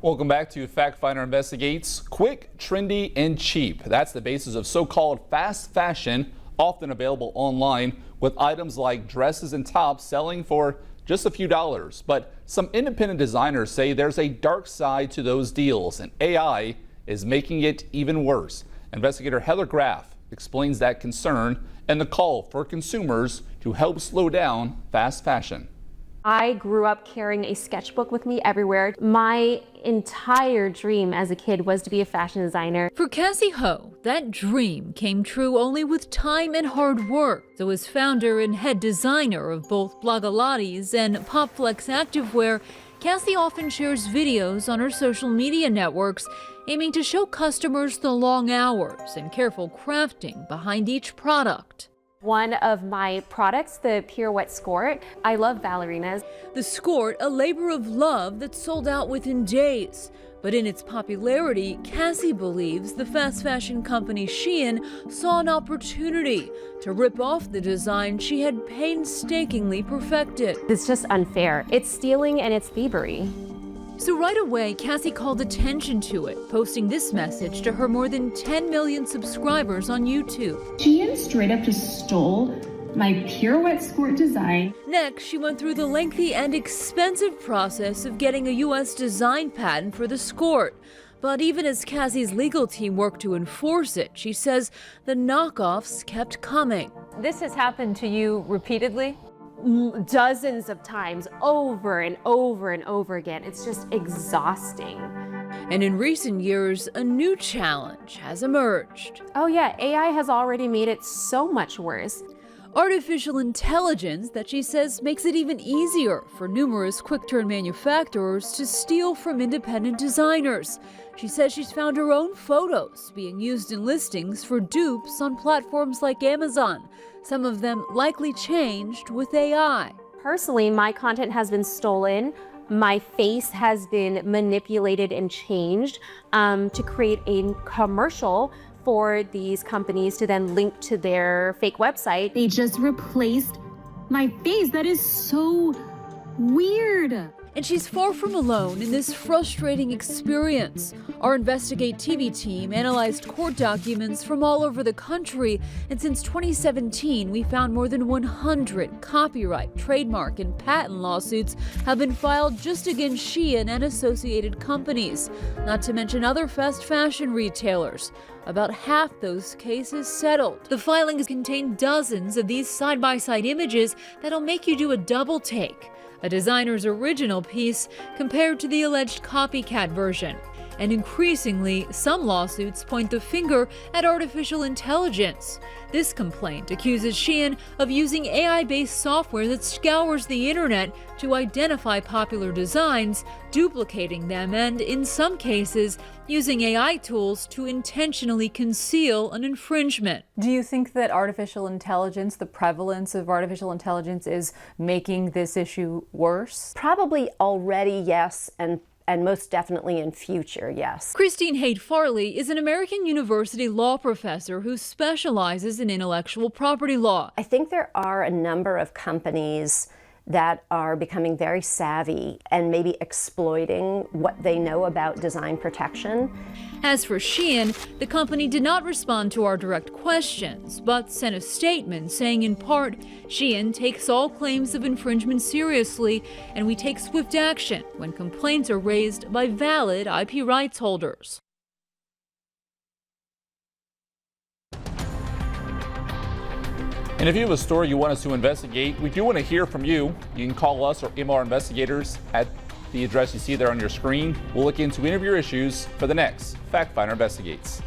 Welcome back to Factfinder Investigates. Quick, trendy, and cheap. That's the basis of so-called fast fashion, often available online, with items like dresses and tops selling for just a few dollars. But some independent designers say there's a dark side to those deals, and AI is making it even worse. Investigator Heather Graff explains that concern and the call for consumers to help slow down fast fashion. I grew up carrying a sketchbook with me everywhere. My entire dream as a kid was to be a fashion designer. For Cassie Ho, that dream came true only with time and hard work. So as founder and head designer of both Blogilates and PopFlex Activewear, Cassie often shares videos on her social media networks aiming to show customers the long hours and careful crafting behind each product. One of my products, the Pirouette Skirt, I love ballerinas. The skirt, a labor of love that sold out within days. But in its popularity, Cassie believes the fast fashion company Shein saw an opportunity to rip off the design she had painstakingly perfected. It's just unfair. It's stealing and it's thievery. So right away, Cassie called attention to it, posting this message to her more than 10 million subscribers on YouTube. Shein straight up just stole my Pirouette Skirt design. Next, she went through the lengthy and expensive process of getting a U.S. design patent for the skirt. But even as Cassie's legal team worked to enforce it, she says the knockoffs kept coming. This has happened to you repeatedly? Dozens of times, over and over and over again. It's just exhausting. And in recent years, a new challenge has emerged. Oh yeah, AI has already made it so much worse. Artificial intelligence that she says makes it even easier for numerous quick-turn manufacturers to steal from independent designers. She says she's found her own photos being used in listings for dupes on platforms like Amazon, some of them likely changed with AI. Personally, my content has been stolen. My face has been manipulated and changed to create a commercial for these companies to then link to their fake website. They just replaced my face. That is so weird. And she's far from alone in this frustrating experience. Our Investigate TV team analyzed court documents from all over the country, and since 2017, we found more than 100 copyright, trademark, and patent lawsuits have been filed just against Shein and associated companies, not to mention other fast fashion retailers. About half those cases settled. The filings contain dozens of these side-by-side images that'll make you do a double take. A designer's original piece compared to the alleged copycat version. And increasingly, some lawsuits point the finger at artificial intelligence. This complaint accuses Shein of using AI-based software that scours the internet to identify popular designs, duplicating them, and in some cases, using AI tools to intentionally conceal an infringement. Do you think that artificial intelligence, the prevalence of artificial intelligence, is making this issue worse? Probably already, yes, and most definitely in future, yes. Christine Haight-Farley is an American University law professor who specializes in intellectual property law. I think there are a number of companies that are becoming very savvy and maybe exploiting what they know about design protection. As for Shein, the company did not respond to our direct questions, but sent a statement saying in part, Shein takes all claims of infringement seriously, and we take swift action when complaints are raised by valid IP rights holders. And if you have a story you want us to investigate, we do want to hear from you. You can call us or email our investigators at the address you see there on your screen. We'll look into interview issues for the next Factfinder Investigates.